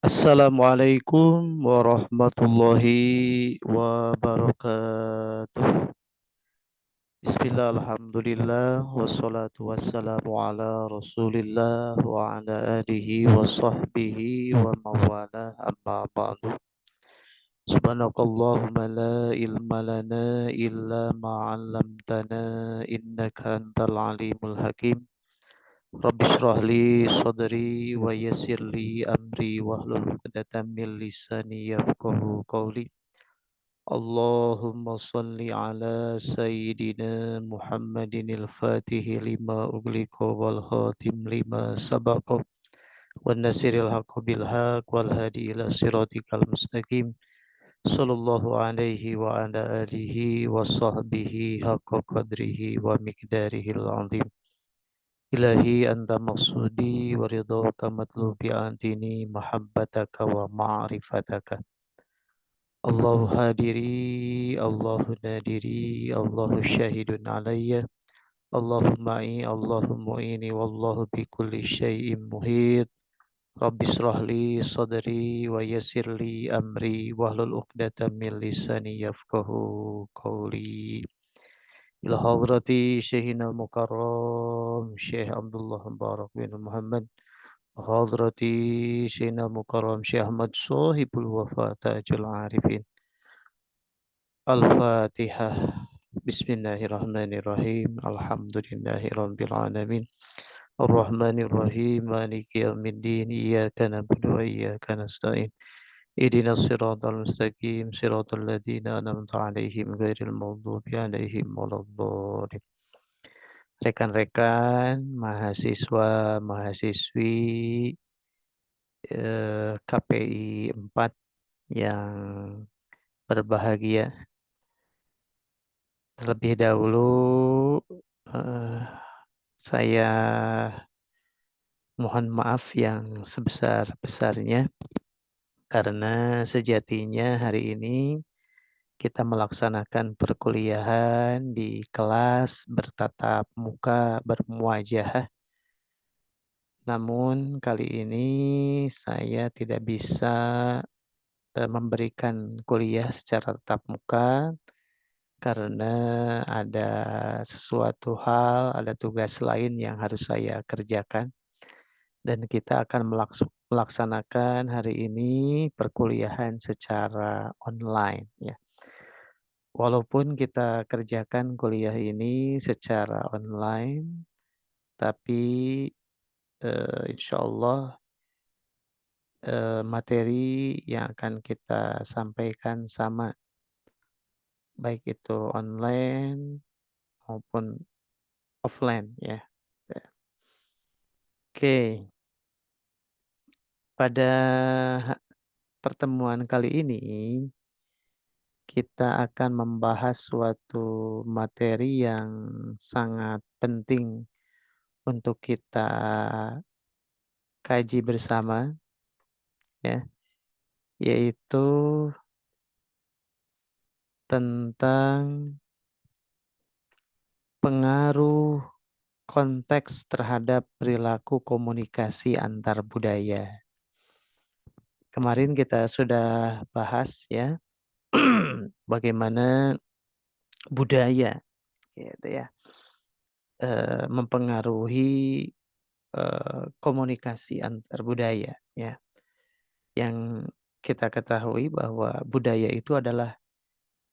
Assalamualaikum warahmatullahi wabarakatuh. Bismillah, alhamdulillah, wassalatu wassalamu ala rasulillah wa ala alihi wa sahbihi wa mawala amma ba'du. Subhanakallahumma la ilma lana illa ma'allamtana innaka antal alimul hakim. Rabbi shrah li sadri wa yassir li amri wahlul 'uqdatam min lisani yafqahu qawli. Allahumma salli ala sayyidina Muhammadin al-Fatihi lima ughliqa wal khatim lima sabaqa wan nasiril haqqi bil haqq wal hadi ila siratikal mustaqim. Sallallahu alaihi wa ala alihi wa sahbihi haqqa qadrihi wa miqdarihil azim. Ilahi anta maksudi wa ridhaka matlubi antini mahabbataka wa ma'rifataka. Allahu hadiri, Allahu nadiri, Allahu syahidun alayya. Allahumma'i, Allahummu'ini, wallahu bi kulli syai'in muhit. Rabbi srahli sadri wa yassirli amri wahlul uqdatam min lisani yafqahu qawli. Ila hadrati Syekhina Mukarram Syekh Abdullah Barak bin Muhammad, hadrati Syekhina Mukarram Syekh Ahmad Sohibul Wafa Tajul Arifin. Al-Fatihah. Bismillahirrahmanirrahim. Alhamdulillahirabbil alamin. Ar-Rahmanir-Rahim. Maliki yaumiddin. Iyyaka na'budu wa iyyaka nasta'in. Ihdinas siratal mustaqim. Siratal ladzina an'amta 'alaihim ghairil maghdubi alaihim waladdallin. Rekan-rekan mahasiswa, mahasiswi KPI 4 yang berbahagia. Terlebih dahulu saya mohon maaf yang sebesar-besarnya karena sejatinya hari ini kita melaksanakan perkuliahan di kelas bertatap muka bermuajah. Namun kali ini saya tidak bisa memberikan kuliah secara tatap muka karena ada sesuatu hal, ada tugas lain yang harus saya kerjakan. Dan kita akan melaksanakan hari ini perkuliahan secara online. Ya. Walaupun kita kerjakan kuliah ini secara online, tapi insya Allah materi yang akan kita sampaikan sama, baik itu online maupun offline ya. Oke, pada pertemuan kali ini kita akan membahas suatu materi yang sangat penting untuk kita kaji bersama ya, yaitu tentang pengaruh konteks terhadap perilaku komunikasi antar budaya. Kemarin kita sudah bahas ya bagaimana budaya gitu ya mempengaruhi komunikasi antar budaya ya. Yang kita ketahui bahwa budaya itu adalah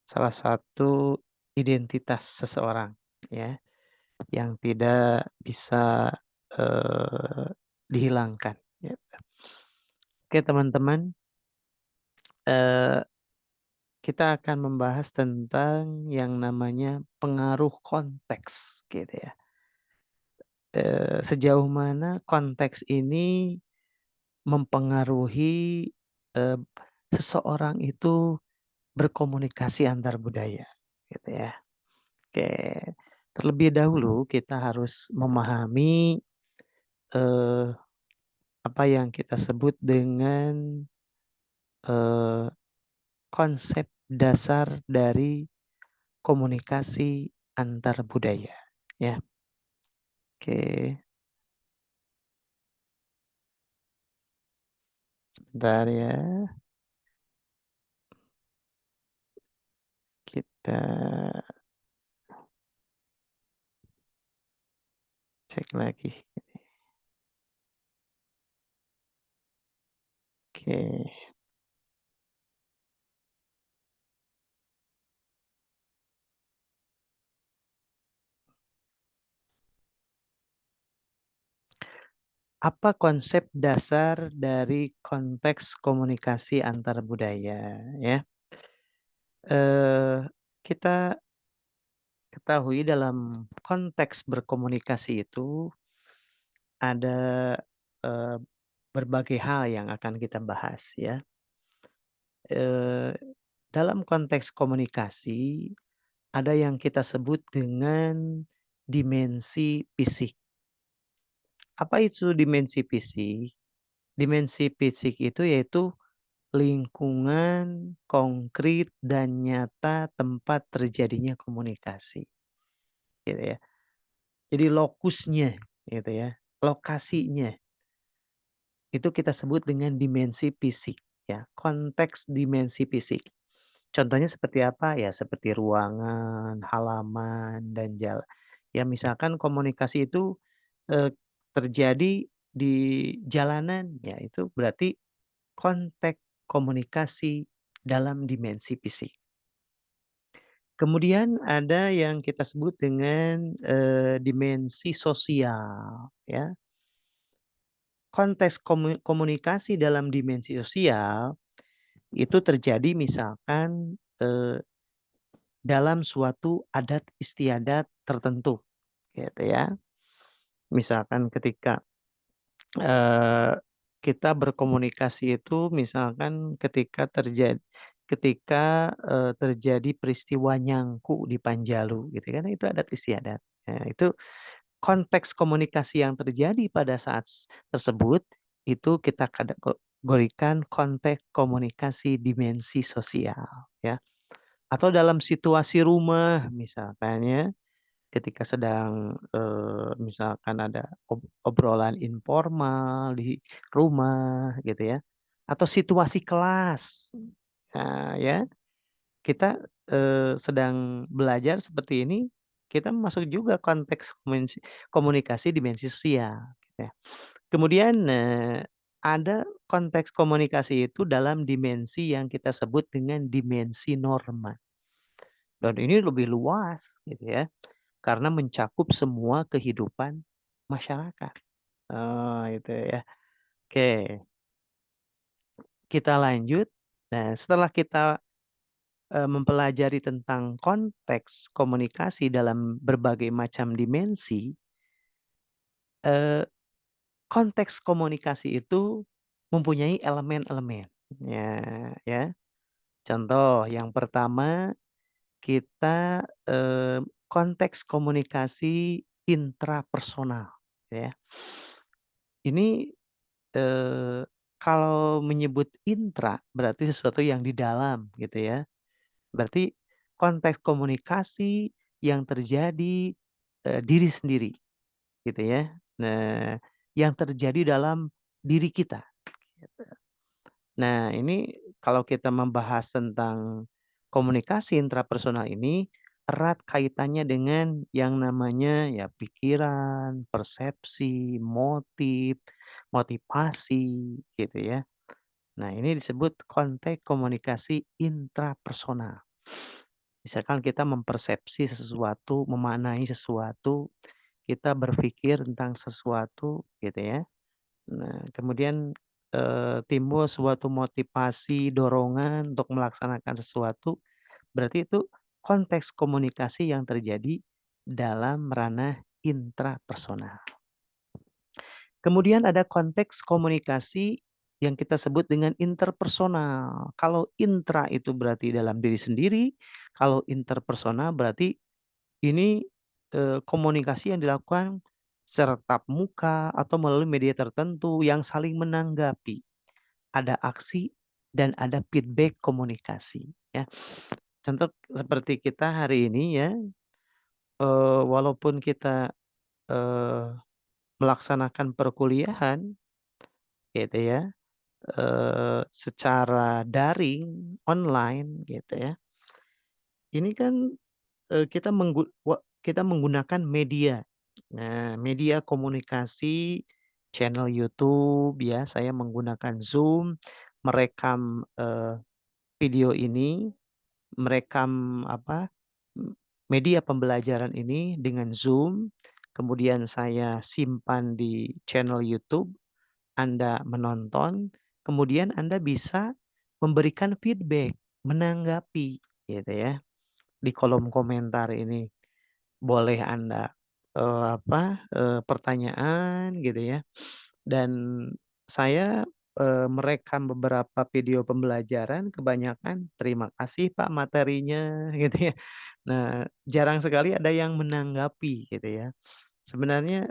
salah satu identitas seseorang ya yang tidak bisa dihilangkan. Gitu. Oke teman-teman, kita akan membahas tentang yang namanya pengaruh konteks, gitu ya. Sejauh mana konteks ini mempengaruhi seseorang itu berkomunikasi antar budaya, gitu ya. Oke, terlebih dahulu kita harus memahami apa yang kita sebut dengan konsep dasar dari komunikasi antar budaya, ya. Oke. Sebentar ya, kita cek lagi. Oke. Apa konsep dasar dari konteks komunikasi antar budaya ya? Eh, kita ketahui dalam konteks berkomunikasi itu ada eh, berbagai hal yang akan kita bahas ya. Eh, dalam konteks komunikasi ada yang kita sebut dengan dimensi fisik. Apa itu dimensi fisik? Dimensi fisik itu yaitu lingkungan konkret dan nyata tempat terjadinya komunikasi, gitu ya. Jadi lokusnya, gitu ya, lokasinya, itu kita sebut dengan dimensi fisik, ya, konteks dimensi fisik. Contohnya seperti apa? Ya seperti ruangan, halaman, dan jalan. Ya misalkan komunikasi itu, eee, terjadi di jalanan, ya itu berarti konteks komunikasi dalam dimensi fisik. Kemudian ada yang kita sebut dengan, dimensi sosial ya. Konteks komunikasi dalam dimensi sosial itu terjadi misalkan, dalam suatu adat istiadat tertentu gitu ya. Misalkan ketika, eee, kita berkomunikasi itu misalkan terjadi peristiwa nyangku di Panjalu gitu kan, itu adat istiadat. Nah itu konteks komunikasi yang terjadi pada saat tersebut, itu kita kategorikan konteks komunikasi dimensi sosial ya. Atau dalam situasi rumah misalkan ya, ketika sedang, misalkan ada obrolan informal di rumah gitu ya, atau situasi kelas. Nah ya, kita, sedang belajar seperti ini, kita masuk juga konteks komunikasi dimensi sosial, gitu ya. Kemudian, ada konteks komunikasi itu dalam dimensi yang kita sebut dengan dimensi norma, dan ini lebih luas gitu ya, karena mencakup semua kehidupan masyarakat. Oh, itu ya. Oke, kita lanjut. Nah, setelah kita mempelajari tentang konteks komunikasi dalam berbagai macam dimensi, eee, konteks komunikasi itu mempunyai elemen-elemen. Ya. Contoh yang pertama kita, konteks komunikasi intrapersonal ya. Ini, eee, kalau menyebut intra berarti sesuatu yang di dalam gitu ya. Berarti konteks komunikasi yang terjadi, diri sendiri gitu ya. Nah, yang terjadi dalam diri kita gitu. Nah, ini kalau kita membahas tentang komunikasi intrapersonal ini erat kaitannya dengan yang namanya ya pikiran, persepsi, motif, motivasi gitu ya. Nah, ini disebut konteks komunikasi intrapersonal. Misalkan kita mempersepsi sesuatu, memaknai sesuatu, kita berpikir tentang sesuatu gitu ya. Nah, kemudian, timbul suatu motivasi, dorongan untuk melaksanakan sesuatu, berarti itu konteks komunikasi yang terjadi dalam ranah intrapersonal. Kemudian ada konteks komunikasi yang kita sebut dengan interpersonal. Kalau intra itu berarti dalam diri sendiri, kalau interpersonal berarti ini, komunikasi yang dilakukan secara tatap muka atau melalui media tertentu yang saling menanggapi. Ada aksi dan ada feedback komunikasi ya. Contoh seperti kita hari ini ya, walaupun kita, eee, melaksanakan perkuliahan gitu ya, secara daring, online gitu ya. Ini kan kita menggunakan media. Nah, media komunikasi, channel YouTube ya, saya menggunakan Zoom, merekam, video ini, merekam apa, media pembelajaran ini dengan Zoom, kemudian saya simpan di channel YouTube, Anda menonton, kemudian Anda bisa memberikan feedback, menanggapi gitu ya, di kolom komentar ini. Boleh Anda, pertanyaan gitu ya, dan saya, merekam beberapa video pembelajaran, kebanyakan, "Terima kasih Pak materinya," gitu ya. Nah, jarang sekali ada yang menanggapi gitu ya. Sebenarnya,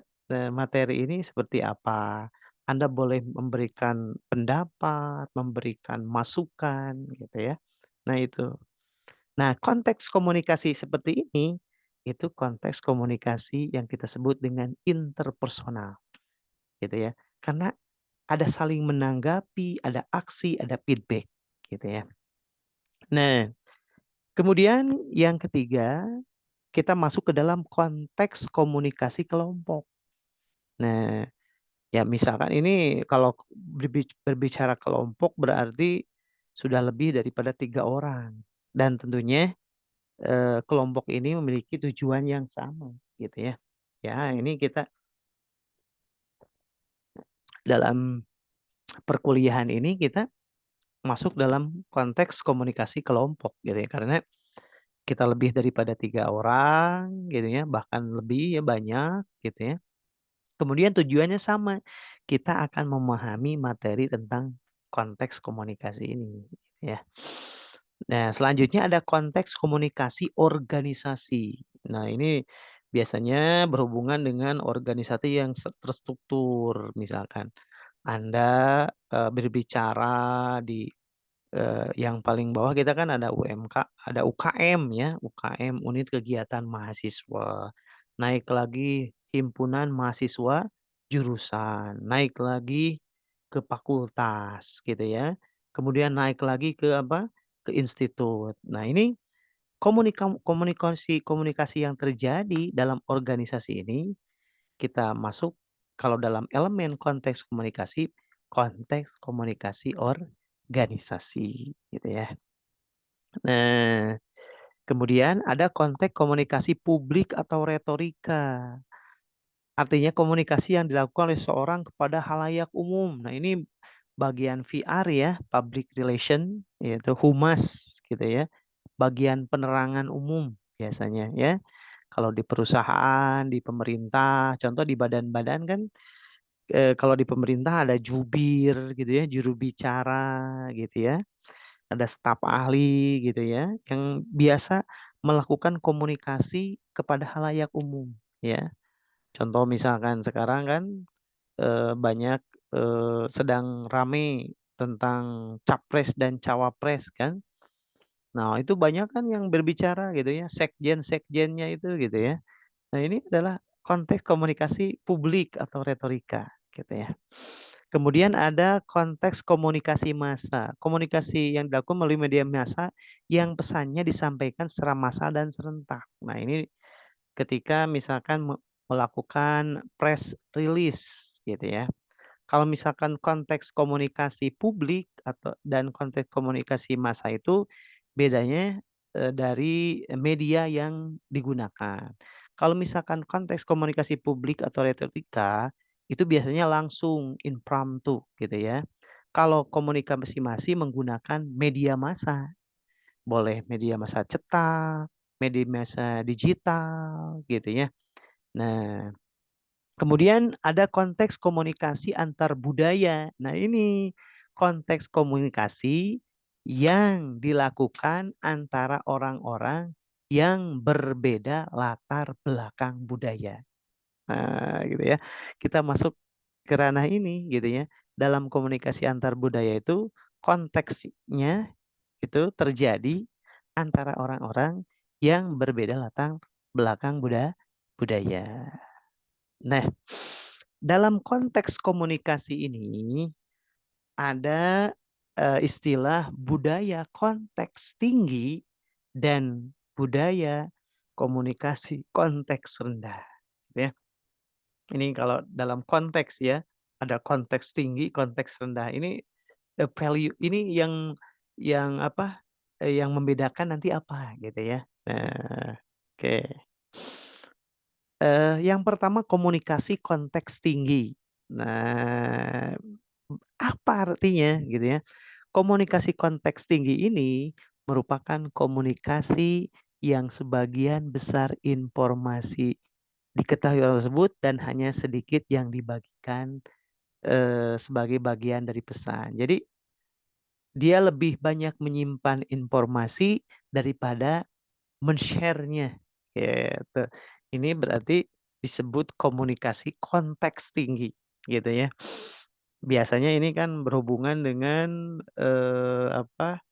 materi ini seperti apa, Anda boleh memberikan pendapat, memberikan masukan gitu ya. Nah itu. Nah, konteks komunikasi seperti ini, itu konteks komunikasi yang kita sebut dengan interpersonal, gitu ya. Karena ada saling menanggapi, ada aksi, ada feedback, gitu ya. Nah, kemudian yang ketiga, kita masuk ke dalam konteks komunikasi kelompok. Nah, ya misalkan ini kalau berbicara kelompok berarti sudah lebih daripada 3 orang dan tentunya kelompok ini memiliki tujuan yang sama gitu ya. Ya ini kita dalam perkuliahan ini kita masuk dalam konteks komunikasi kelompok gitu ya. Karena kita lebih daripada 3 orang gitu ya, bahkan lebih ya banyak gitu ya. Kemudian tujuannya sama, kita akan memahami materi tentang konteks komunikasi ini ya. Nah, selanjutnya ada konteks komunikasi organisasi. Nah, ini biasanya berhubungan dengan organisasi yang terstruktur. Misalkan Anda, berbicara di, yang paling bawah kita kan ada ada UKM ya, UKM unit kegiatan mahasiswa. Naik lagi himpunan mahasiswa jurusan, naik lagi ke fakultas gitu ya. Kemudian naik lagi ke apa, ke institut. Nah ini komunikasi yang terjadi dalam organisasi ini, kita masuk kalau dalam elemen konteks komunikasi organisasi gitu ya. Nah, kemudian ada konteks komunikasi publik atau retorika. Artinya komunikasi yang dilakukan oleh seorang kepada halayak umum. Nah, ini bagian VR ya, public relation, yaitu humas gitu ya. Bagian penerangan umum biasanya ya. Kalau di perusahaan, di pemerintah, contoh di badan-badan kan, kalau di pemerintah ada jubir gitu ya, juru bicara gitu ya. Ada staf ahli gitu ya, yang biasa melakukan komunikasi kepada halayak umum ya. Contoh misalkan sekarang kan, banyak, sedang rame tentang capres dan cawapres kan. Nah itu banyak kan yang berbicara gitu ya, sekjen-sekjennya itu gitu ya. Nah ini adalah konteks komunikasi publik atau retorika gitu ya. Kemudian ada konteks komunikasi massa. Komunikasi yang dilakukan melalui media massa yang pesannya disampaikan secara massal dan serentak. Nah, ini ketika misalkan melakukan press release gitu ya. Kalau misalkan konteks komunikasi publik dan konteks komunikasi massa itu bedanya, dari media yang digunakan. Kalau misalkan konteks komunikasi publik atau retorika, itu biasanya langsung impromptu gitu ya. Kalau komunikasi massa menggunakan media massa, boleh media massa cetak, media massa digital gitu ya. Nah, kemudian ada konteks komunikasi antar budaya. Nah, ini konteks komunikasi yang dilakukan antara orang-orang yang berbeda latar belakang budaya. Nah, gitu ya. Kita masuk ke ranah ini gitu ya. Dalam komunikasi antar budaya itu konteksnya itu terjadi antara orang-orang yang berbeda latar belakang budaya. Nah, dalam konteks komunikasi ini ada istilah budaya konteks tinggi dan budaya komunikasi konteks rendah, gitu ya. Ini kalau dalam konteks ya, ada konteks tinggi, konteks rendah. Ini value ini yang apa, yang membedakan nanti apa gitu ya. Nah, oke. Yang pertama komunikasi konteks tinggi. Nah, apa artinya gitu ya? Komunikasi konteks tinggi ini merupakan komunikasi yang sebagian besar informasi diketahui orang tersebut dan hanya sedikit yang dibagikan, sebagai bagian dari pesan. Jadi dia lebih banyak menyimpan informasi daripada men-share-nya, gitu. Ini berarti disebut komunikasi konteks tinggi, gitu ya. Biasanya ini kan berhubungan dengan, apa,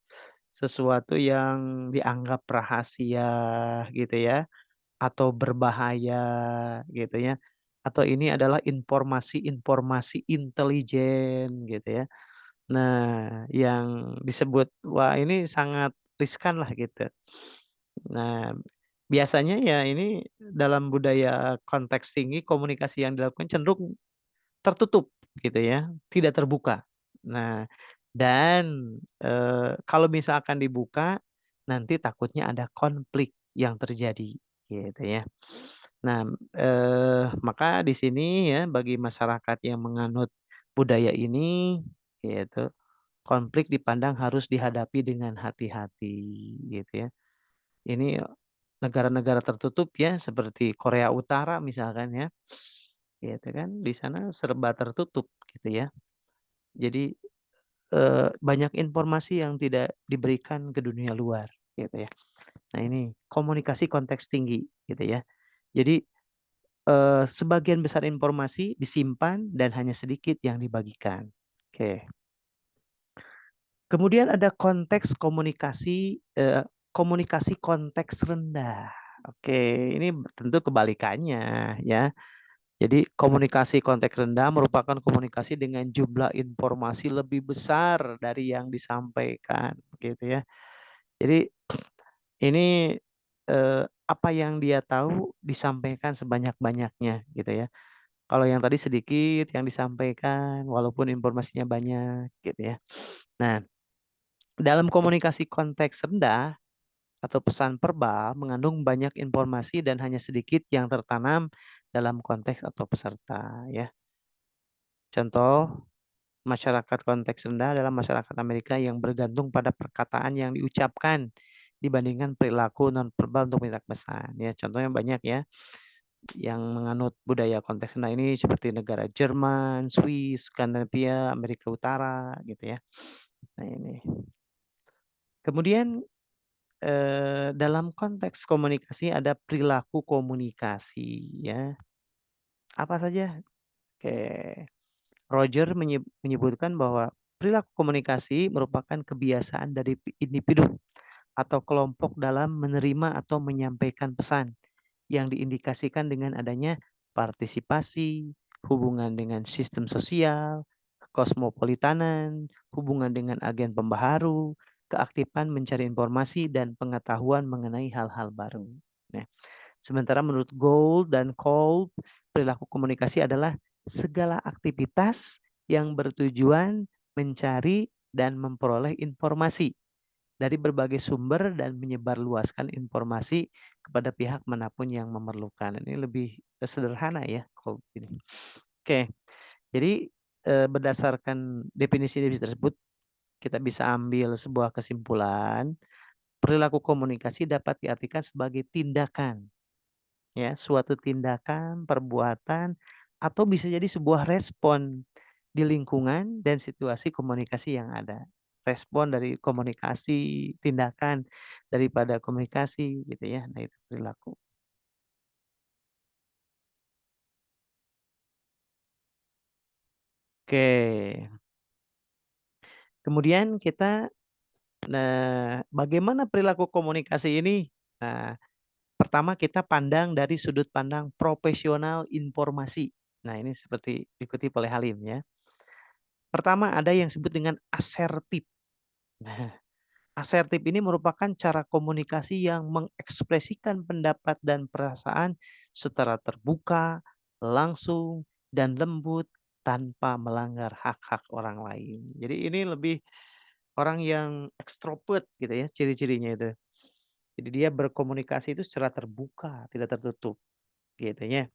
sesuatu yang dianggap rahasia gitu ya, atau berbahaya gitu ya, atau ini adalah informasi-informasi intelijen gitu ya. Nah, yang disebut, wah ini sangat riskan lah gitu. Nah, biasanya ya ini dalam budaya konteks tinggi komunikasi yang dilakukan cenderung tertutup gitu ya, tidak terbuka. Nah, dan, kalau misalkan dibuka, nanti takutnya ada konflik yang terjadi gitu ya. Nah, maka di sini ya bagi masyarakat yang menganut budaya ini, gitu, konflik dipandang harus dihadapi dengan hati-hati gitu ya. Ini negara-negara tertutup ya seperti Korea Utara misalkan ya, gitu kan, di sana serba tertutup gitu ya. Jadi, banyak informasi yang tidak diberikan ke dunia luar gitu ya. Nah ini komunikasi konteks tinggi gitu ya. Jadi, sebagian besar informasi disimpan dan hanya sedikit yang dibagikan. Oke. Kemudian ada konteks komunikasi, komunikasi konteks rendah. Oke, ini tentu kebalikannya ya. Jadi komunikasi konteks rendah merupakan komunikasi dengan jumlah informasi lebih besar dari yang disampaikan, gitu ya. Jadi ini, apa yang dia tahu disampaikan sebanyak-banyaknya, gitu ya. Kalau yang tadi sedikit yang disampaikan walaupun informasinya banyak, gitu ya. Nah, dalam komunikasi konteks rendah atau pesan verbal mengandung banyak informasi dan hanya sedikit yang tertanam dalam konteks atau peserta, ya. Contoh, masyarakat konteks rendah adalah masyarakat Amerika yang bergantung pada perkataan yang diucapkan dibandingkan perilaku nonverbal untuk mengirimkan pesan. Ya, contohnya banyak ya yang menganut budaya konteks rendah ini seperti negara Jerman, Swiss, Skandinavia, Amerika Utara gitu ya. Nah ini. Kemudian dalam konteks komunikasi ada perilaku komunikasi ya. Apa saja? Oke. Roger menyebutkan bahwa perilaku komunikasi merupakan kebiasaan dari individu atau kelompok dalam menerima atau menyampaikan pesan yang diindikasikan dengan adanya partisipasi, hubungan dengan sistem sosial, kosmopolitanan, hubungan dengan agen pembaharu, keaktifan mencari informasi dan pengetahuan mengenai hal-hal baru. Nah, sementara menurut Gould dan Kolb, perilaku komunikasi adalah segala aktivitas yang bertujuan mencari dan memperoleh informasi dari berbagai sumber dan menyebarluaskan informasi kepada pihak manapun yang memerlukan. Ini lebih sederhana ya Kolb ini. Oke, jadi berdasarkan definisi-definisi tersebut kita bisa ambil sebuah kesimpulan, perilaku komunikasi dapat diartikan sebagai tindakan ya, suatu tindakan, perbuatan, atau bisa jadi sebuah respon di lingkungan dan situasi komunikasi yang ada. Respon dari komunikasi, tindakan daripada komunikasi gitu ya. Nah itu perilaku. Oke. Kemudian kita, nah bagaimana perilaku komunikasi ini? Nah, pertama kita pandang dari sudut pandang profesional informasi. Nah ini seperti dikutip oleh Halim ya. Pertama ada yang disebut dengan asertif. Nah, asertif ini merupakan cara komunikasi yang mengekspresikan pendapat dan perasaan secara terbuka, langsung, dan lembut tanpa melanggar hak-hak orang lain. Jadi ini lebih orang yang ekstrovert gitu ya ciri-cirinya itu. Jadi dia berkomunikasi itu secara terbuka, tidak tertutup gitu ya.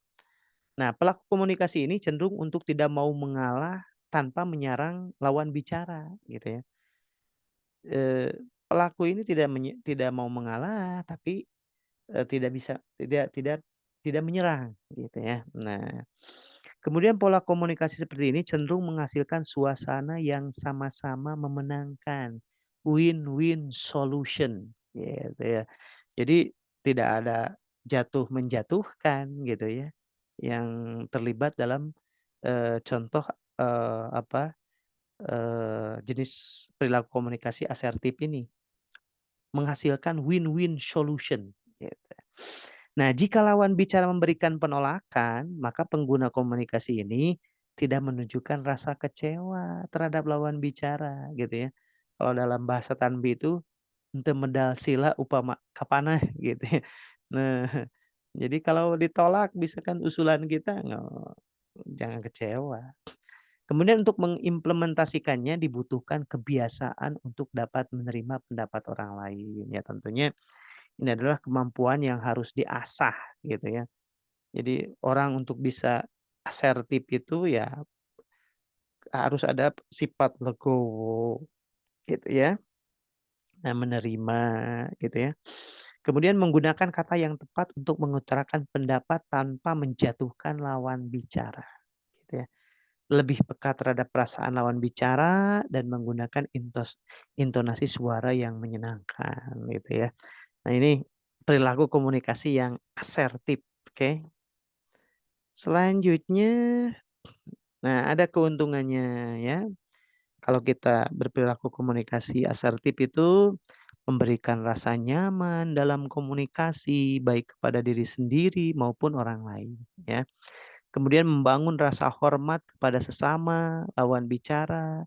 Nah, pelaku komunikasi ini cenderung untuk tidak mau mengalah tanpa menyerang lawan bicara gitu ya. Eee, Pelaku ini tidak mau mengalah, tapi, tidak bisa tidak menyerang gitu ya. Nah, kemudian pola komunikasi seperti ini cenderung menghasilkan suasana yang sama-sama memenangkan, win-win solution gitu ya. Jadi tidak ada jatuh menjatuhkan gitu ya, yang terlibat dalam, contoh, apa, jenis perilaku komunikasi asertif ini. Menghasilkan win-win solution, gitu. Nah, jika lawan bicara memberikan penolakan, maka pengguna komunikasi ini tidak menunjukkan rasa kecewa terhadap lawan bicara, gitu ya. Kalau dalam bahasa Tanbi itu, "Henteu medal sila upama kapanah," gitu ya. Nah, jadi kalau ditolak misalkan usulan kita, jangan kecewa. Kemudian untuk mengimplementasikannya dibutuhkan kebiasaan untuk dapat menerima pendapat orang lain. Ya tentunya ini adalah kemampuan yang harus diasah gitu ya. Jadi orang untuk bisa asertif itu ya harus ada sifat legowo gitu ya. Nah, menerima gitu ya. Kemudian menggunakan kata yang tepat untuk mengutarakan pendapat tanpa menjatuhkan lawan bicara gitu ya. Lebih peka terhadap perasaan lawan bicara dan menggunakan intonasi suara yang menyenangkan gitu ya. Nah ini perilaku komunikasi yang asertif, oke. Selanjutnya, nah ada keuntungannya ya. Kalau kita berperilaku komunikasi asertif itu memberikan rasa nyaman dalam komunikasi baik kepada diri sendiri maupun orang lain ya. Kemudian membangun rasa hormat kepada sesama lawan bicara,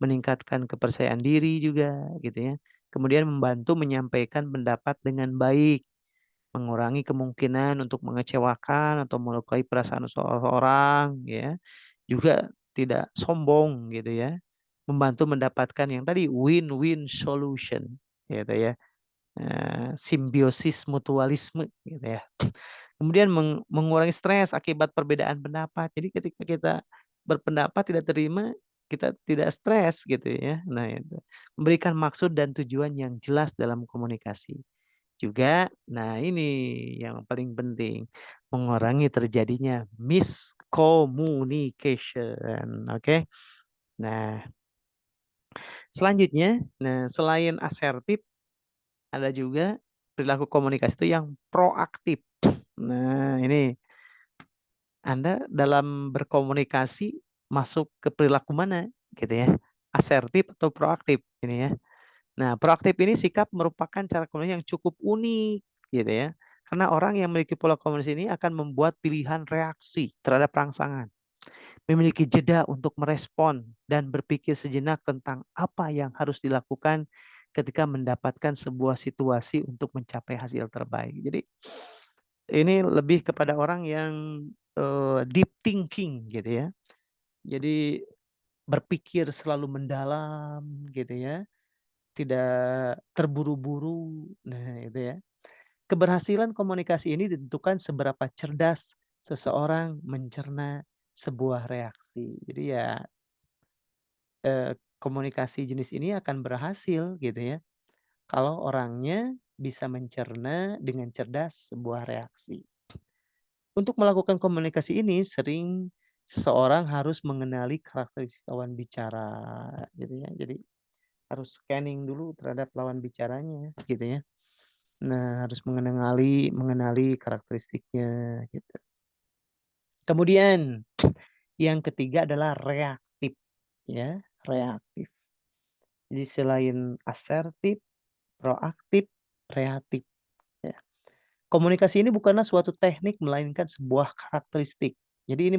meningkatkan kepercayaan diri juga gitu ya. Kemudian membantu menyampaikan pendapat dengan baik, mengurangi kemungkinan untuk mengecewakan atau melukai perasaan seseorang ya. Juga tidak sombong gitu ya. Membantu mendapatkan yang tadi win-win solution gitu ya. Simbiosis mutualisme gitu ya. Kemudian mengurangi stres akibat perbedaan pendapat. Jadi ketika kita berpendapat tidak terima, kita tidak stres gitu ya. Nah itu. Memberikan maksud dan tujuan yang jelas dalam komunikasi. Juga, nah ini yang paling penting, mengurangi terjadinya miscommunication, oke. Nah, selanjutnya, nah selain asertif, ada juga perilaku komunikasi itu yang proaktif. Nah, ini Anda dalam berkomunikasi masuk ke perilaku mana gitu ya, asertif atau proaktif ini ya. Nah, proaktif ini sikap merupakan cara komunikasi yang cukup unik gitu ya. Karena orang yang memiliki pola komunikasi ini akan membuat pilihan reaksi terhadap rangsangan, memiliki jeda untuk merespon dan berpikir sejenak tentang apa yang harus dilakukan ketika mendapatkan sebuah situasi untuk mencapai hasil terbaik. Jadi ini lebih kepada orang yang deep thinking gitu ya. Jadi berpikir selalu mendalam gitu ya, tidak terburu-buru. Nah, itu ya. Keberhasilan komunikasi ini ditentukan seberapa cerdas seseorang mencerna sebuah reaksi. Jadi ya, komunikasi jenis ini akan berhasil gitu ya, kalau orangnya bisa mencerna dengan cerdas sebuah reaksi. Untuk melakukan komunikasi ini sering seseorang harus mengenali karakteristik lawan bicara gitu ya. Jadi harus scanning dulu terhadap lawan bicaranya gitu ya. Nah, harus mengenali karakteristiknya gitu. Kemudian yang ketiga adalah reaktif ya, reaktif. Jadi selain asertif, proaktif, reaktif ya. Komunikasi ini bukanlah suatu teknik melainkan sebuah karakteristik. Jadi ini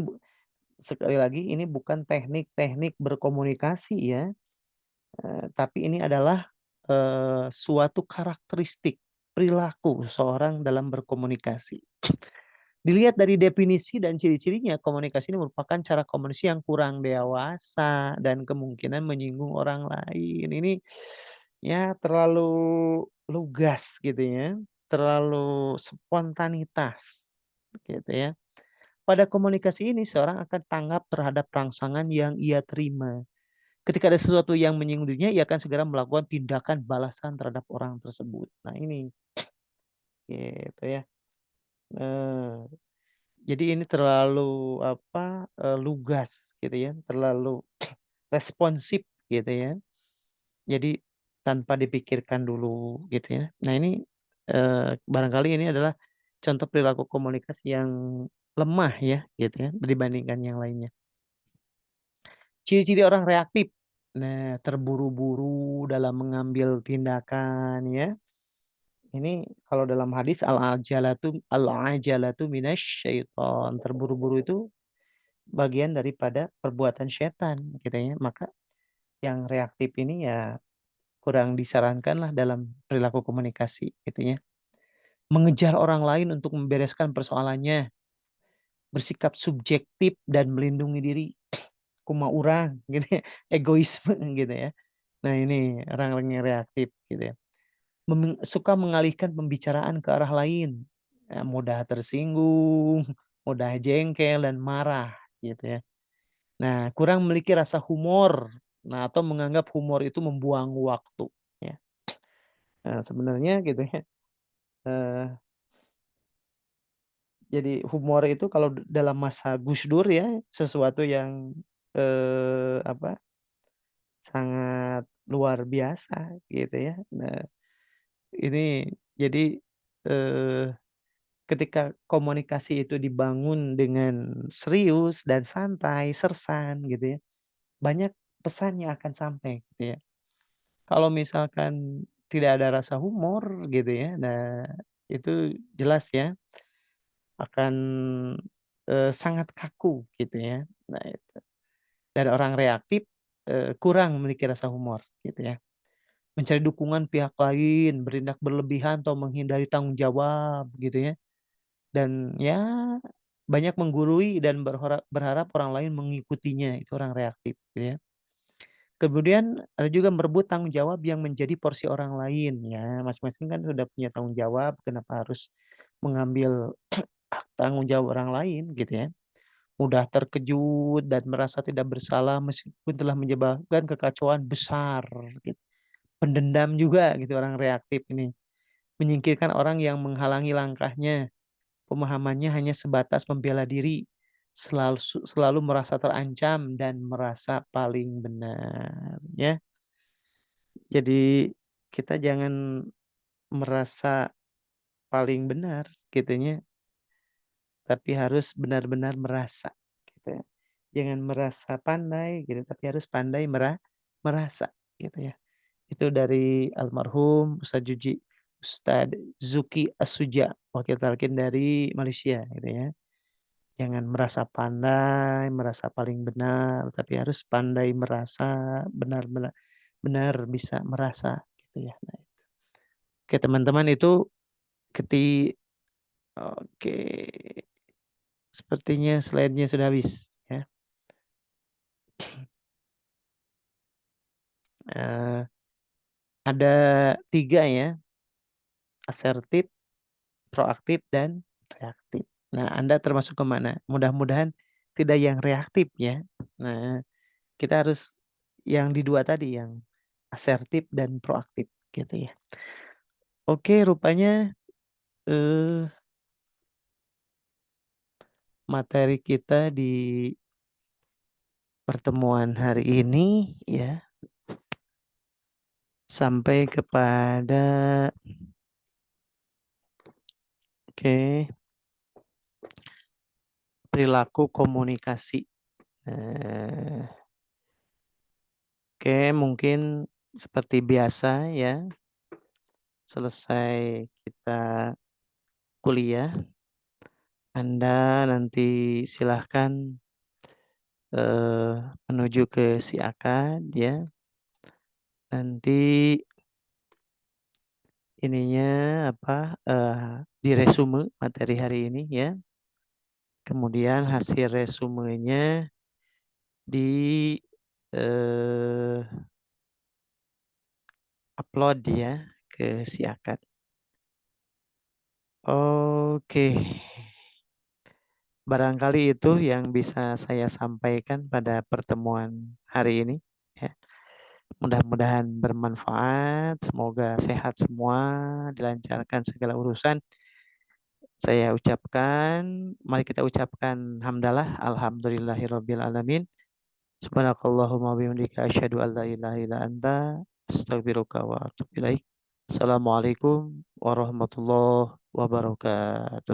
sekali lagi ini bukan teknik-teknik berkomunikasi ya, tapi ini adalah, suatu karakteristik perilaku seorang dalam berkomunikasi. Dilihat dari definisi dan ciri-cirinya, komunikasi ini merupakan cara komunikasi yang kurang dewasa dan kemungkinan menyinggung orang lain. Ini ya terlalu lugas gitu ya, terlalu spontanitas gitu ya. Pada komunikasi ini seorang akan tanggap terhadap rangsangan yang ia terima. Ketika ada sesuatu yang menyinggung dirinya, ia akan segera melakukan tindakan balasan terhadap orang tersebut. Nah ini gitu ya. Eee Jadi ini terlalu apa, lugas gitu ya, terlalu responsif gitu ya. Jadi tanpa dipikirkan dulu gitu ya. Nah ini, barangkali ini adalah contoh perilaku komunikasi yang lemah ya gitu ya dibandingkan yang lainnya. Ciri-ciri orang reaktif. Nah, terburu-buru dalam mengambil tindakan ya. Ini kalau dalam hadis al-ajalatu minasyaiton. Terburu-buru itu bagian daripada perbuatan setan gitu ya. Maka yang reaktif ini ya kurang disarankanlah dalam perilaku komunikasi gitu ya. Mengejar orang lain untuk membereskan persoalannya, bersikap subjektif dan melindungi diri, kumaha urang gitu ya, egoisme gitu ya. Nah ini orang-orang yang reaktif gitu ya. Suka mengalihkan pembicaraan ke arah lain, mudah tersinggung, mudah jengkel dan marah gitu ya. Nah, kurang memiliki rasa humor. Nah, atau menganggap humor itu membuang waktu, ya. Nah, sebenarnya gitu ya, eee, jadi humor itu kalau dalam masa Gus Dur ya, sesuatu yang, apa, sangat luar biasa gitu ya. Nah, ini jadi, eee, ketika komunikasi itu dibangun dengan serius dan santai, sersan gitu ya, banyak pesan yang akan sampai gitu ya. Kalau misalkan tidak ada rasa humor gitu ya, nah itu jelas ya akan, sangat kaku gitu ya. Nah itu, dan orang reaktif, kurang memiliki rasa humor gitu ya. Mencari dukungan pihak lain, bertindak berlebihan atau menghindari tanggung jawab gitu ya. Dan ya banyak menggurui dan berharap orang lain mengikutinya, itu orang reaktif gitu ya. Kemudian ada juga merebut tanggung jawab yang menjadi porsi orang lain ya, masing-masing kan sudah punya tanggung jawab, kenapa harus mengambil hak tanggung jawab orang lain gitu ya. Mudah terkejut dan merasa tidak bersalah meskipun telah menyebabkan kekacauan besar gitu. Pendendam juga gitu orang reaktif ini. Menyingkirkan orang yang menghalangi langkahnya, pemahamannya hanya sebatas membela diri, selalu merasa terancam dan merasa paling benar ya. Jadi kita jangan merasa paling benar gitunya, tapi harus benar-benar merasa gitu ya. Jangan merasa pandai gitu, tapi harus pandai merasa gitu ya. Itu dari almarhum Ustadz Zuki Asuja, wakil talkin dari Malaysia gitu ya. Jangan merasa pandai, merasa paling benar, tapi harus pandai merasa, benar-benar benar bisa merasa gitu ya. Nah, oke teman-teman itu keti oke, sepertinya slide-nya sudah habis ya. Eee, ada 3 ya, asertif, proaktif, dan reaktif. Nah, Anda termasuk ke mana? Mudah-mudahan tidak yang reaktif ya. Nah, kita harus yang di 2 tadi, yang asertif dan proaktif gitu ya. Oke, rupanya, eee, materi kita di pertemuan hari ini ya, sampai kepada oke, perilaku komunikasi. Eee, oke mungkin seperti biasa ya, selesai kita kuliah, Anda nanti silahkan eh, menuju ke si akad ya. Nanti ininya apa di resume materi hari ini ya. Kemudian hasil resumenya di eh, upload ya ke si akad. Oke, barangkali itu yang bisa saya sampaikan pada pertemuan hari ini. Ya. Mudah-mudahan bermanfaat. Semoga sehat semua, dilancarkan segala urusan. Saya ucapkan, mari kita ucapkan hamdalah, alhamdulillahirabbil alamin. Subhanakallahumma wa bihamdika asyhadu an la ilaha illa anta astaghfiruka wa atubu ilaik. Assalamualaikum warahmatullahi wabarakatuh.